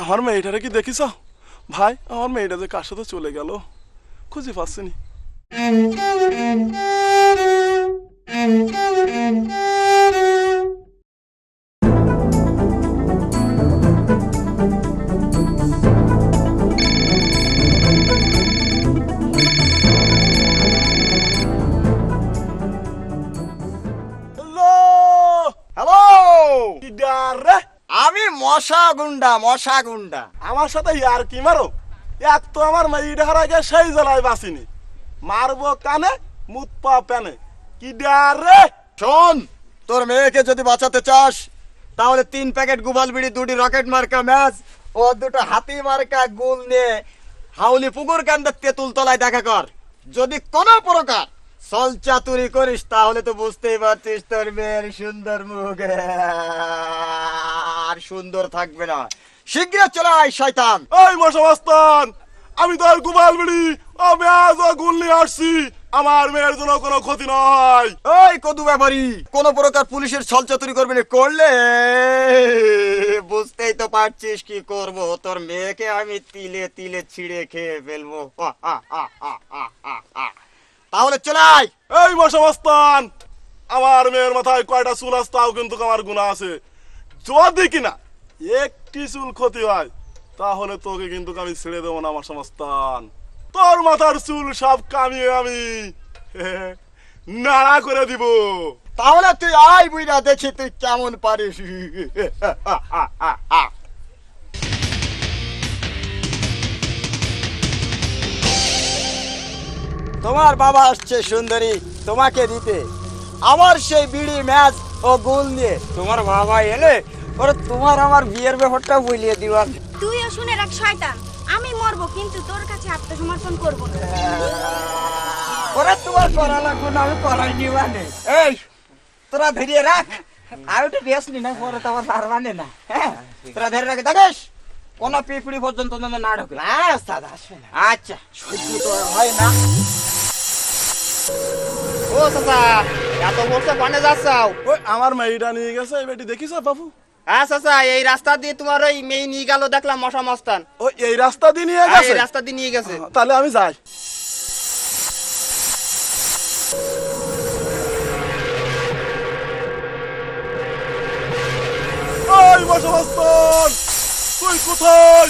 আমার মেয়েটারে কি দেখিস ভাই? আমার মেয়েটা যে কার সাথে চলে গেল খুঁজে পাচ্ছিনি। আমি মশা গুন্ডা আমার সাথে ইয়ার কি মারো? এক তো আমার মেয়েটা হারাই সেই জ্বালায় বাঁচিনি, মারবো কানে মুত পা প্যানে। কি রে শোন, তোর মেয়েকে যদি বাঁচাতে চাস তাহলে 3 প্যাকেট গুবাল বিড়ি, 2টি রকেট মার্কা ম্যাচ ও 2টো হাতি মার্কা গুল নিয়ে হাউলি পুকুর কান্দার তেঁতুল তলায় দেখা কর। যদি কোনো প্রকার সল চাতুরি করিস তাহলে তো বুঝতেই পারছিস তোর মেয়ের সুন্দর মুখ আর সুন্দর থাকবে না। শীঘ্র চলে আয় শয়তান। এই মশাবাস্তান, আমি তো আর গুবাল বিড়ি ও ম্যাচ ও গুল নিয়ে আসছি, আমার মেয়ের জন্য কোনো ক্ষতি নয়। ওই কদু ব্যাপারী, কোন প্রকার পুলিশের ছল চাতুরি করবি না, করলে বুঝতেই তো পারছিস কি করব। তোর মেয়েকে আমি তিলে তিলে ছিঁড়ে খেয়ে ফেলবো। তাহলে চলে আয়। এই মশাবাস্তান, আমার মেয়ের মাথায় কয়টা চুল আছে তাও কিন্তু আমার গুণা আছে। যদি কিনা একটি চুল ক্ষতি হয় তাহলে তোকে কিন্তু আমি ছেড়ে দেবো না মশাবাস্তান। তোর মাথার চুল সব কামিয়ে আমি নাড়া করে দিব। তাহলে তুই আয় বুইরা, দেখি তুই কেমন পারিস। তোমার বাবা আসছে সুন্দরী তোমাকে দিতে আমার সেই বিড়ি ম্যাচ ও গুল নিয়ে। তোমার বাবা এলে ওরে তোমার আমার বিয়ের ব্যাপারটা বলিয়ে দিবান। তুইও শুনে রাখ শয়তান, আমি মরবো কিন্তু তোর কাছে আত্মসমর্পণ করবো না। ওরে তোমার করা লাগবে না, আমি করাই নিবানে। এই তোরা ধরে রাখ, আমি তো বেশ নি না, পরে তোমার পারবানে না। হ্যাঁ তোরা ধরে রাখ, দেখিস কোন পিঁপড়ি পর্যন্ত না ঢোকে। আচ্ছা সহ্য তো হয় না। ও চাচা, এত বর্ষা পানে যাচ্ছাও? ওই আমার মেয়েটা নিয়ে গেছে, এই বেটি দেখিস বাবু? হ্যাঁ চাচা, এই রাস্তা দিয়ে তোমার ওই মেয়ে নিয়ে গেল, দেখলাম মশা মস্তান। ওই এই রাস্তা দিয়ে নিয়ে হ্যাঁ, গেছে? এই রাস্তা দিয়ে নিয়ে গেছে। তাহলে আমি যাই। ওই মশাবাস্তান, তুই কোথায়?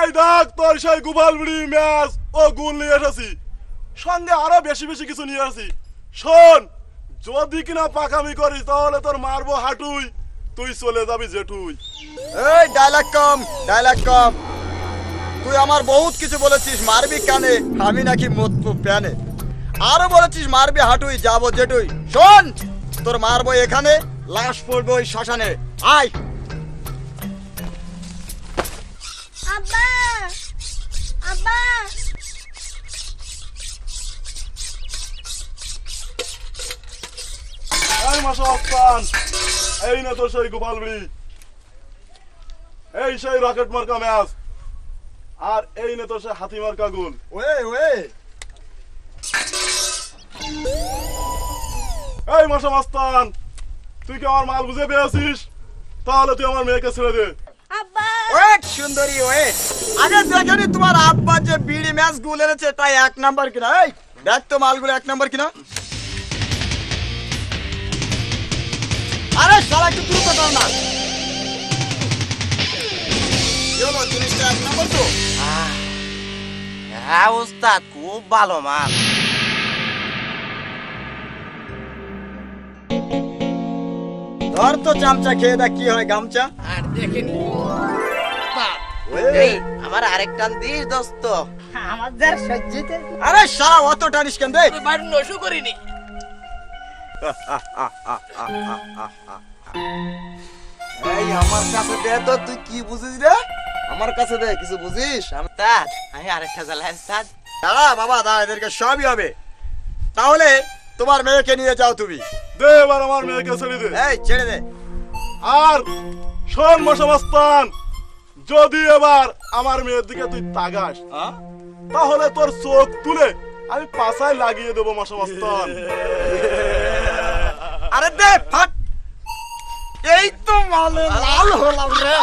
এই দেখ তোর সেই গুবাল বিড়ি ম্যাচ ও গুল নিয়ে এসেছি, সঙ্গে আরো বেশি বেশি কিছু নিয়ে আসি। শোন, যদি কিনা পাকামি করিস তাহলে তোর মারবো হাঁটুই, তুই চলে যাবি জেঠুই। এই ডায়লগ কম, ডায়লগ কম। তুই আমার বহুত কিছু বলেছিস মারবি কানে, আমি নাকি মতপু প্যানে। আরো বলেছিস মারবি হাঁটুই, যাবো জেটুই। শোন, তোর মারবো এখানে, লাশ পড়বে ওই শ্মশানে। আয়। আব্বা, আব্বা, এই মশাবাস্তান, এই না তোর সেই গোপাল বিড়ি, এই সেই রকেট মার্কা ম্যাচ, আর এই না তোর সেই হাতি মার্কা গোল। ওয়ে ওয়ে, এই মশাবাস্তান, তুই কি আমার মাল বুঝে পেয়েছিস? তাহলে তুই আমার মেয়েকে ছেড়ে দে। আব্বা, ওয়েট সুন্দরী ওয়েট। আগে দেখেনি তোমার আব্বা যে বিড়ি ম্যাচ গুল এনেছে তাই 1 নাম্বার কিনা। এই দেখ তো মালগুলো 1 নাম্বার কিনা। আরে শালা একটু দ্রুত কর না। চলো জিনিসটা 1 নাম্বার তো। হ্যাঁ ওস্তাদ, খুব ভালো মাল। ধর তো চামচা খেয়ে দেখ কি হয় গামচা। আর দেখেনি ওয়ে। আমার আরেকটান দিস দোস্ত। আমার যার সহ্যতে আরে শালা অত টানিস কেন রে? বাড়ি নশো করিনি। এই আমার কাছে দে তো, তুই কি বুঝিস রে? আমার কাছে দে, কিছু বুঝিস? ওস্তাদ, আমি আরেকটা জ্বালাই ওস্তাদ। দাঁড়া বাবা দাঁড়া, এদেরকে সবই হবে। তাহলে তোমার মেয়েকে নিয়ে যাও তুমি। দে এবার আমার মেয়েকে ছেড়ে দে। এই ছেড়ে দে। আর শোন মশাবাস্তান, যদি এবার আমার মেয়ের দিকে তুই তাকাস তাহলে তোর চোখ তুলে আমি পাছায় লাগিয়ে দেবো মশাবাস্তান। আরে দে ফাট। এই তো মালে লাল হলাম রে।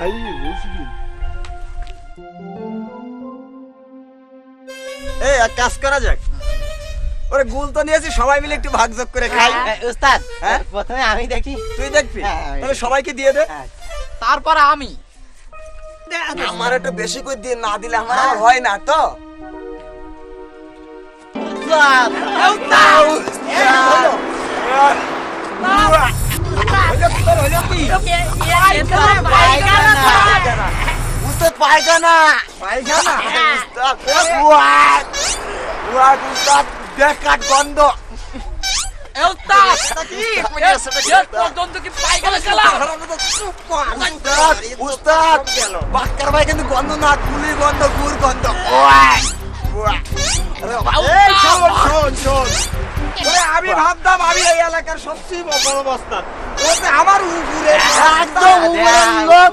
খাই বুঝলি? এই এক কাজ করা যাক, ওরে গুল তো নিয়েছি, সবাই মিলে একটু ভাগযোগ করে খাই। উস্তাদ হ্যাঁ? প্রথমে আমি দেখি, তুই দেখবি? হ্যাঁ, আমি তাহলে সবাইকে দিয়ে দে। তারপর আমি। আমার একটু বেশি করে দিয়ে না দিলে আমার আর হয় না তো। উস্তাদ, উস্তাদ পায়খানা, পায়খানা। উস্তাদ, ওয়াক, ওয়াক উস্তাদ, বেকার গন্ধ। উস্তাদ, বাক্কার ভাই কিন্তু গন্ধ না, গুলি গন্ধ, গুড় গন্ধ। Walk, walk. এই শোন, শোন, শোন। ওরে আমি ভাবতাম আমি এই এলাকার সবচেয়ে বড় বস্তাদ, ওতে আমার উপরে একদম উপরে লোক।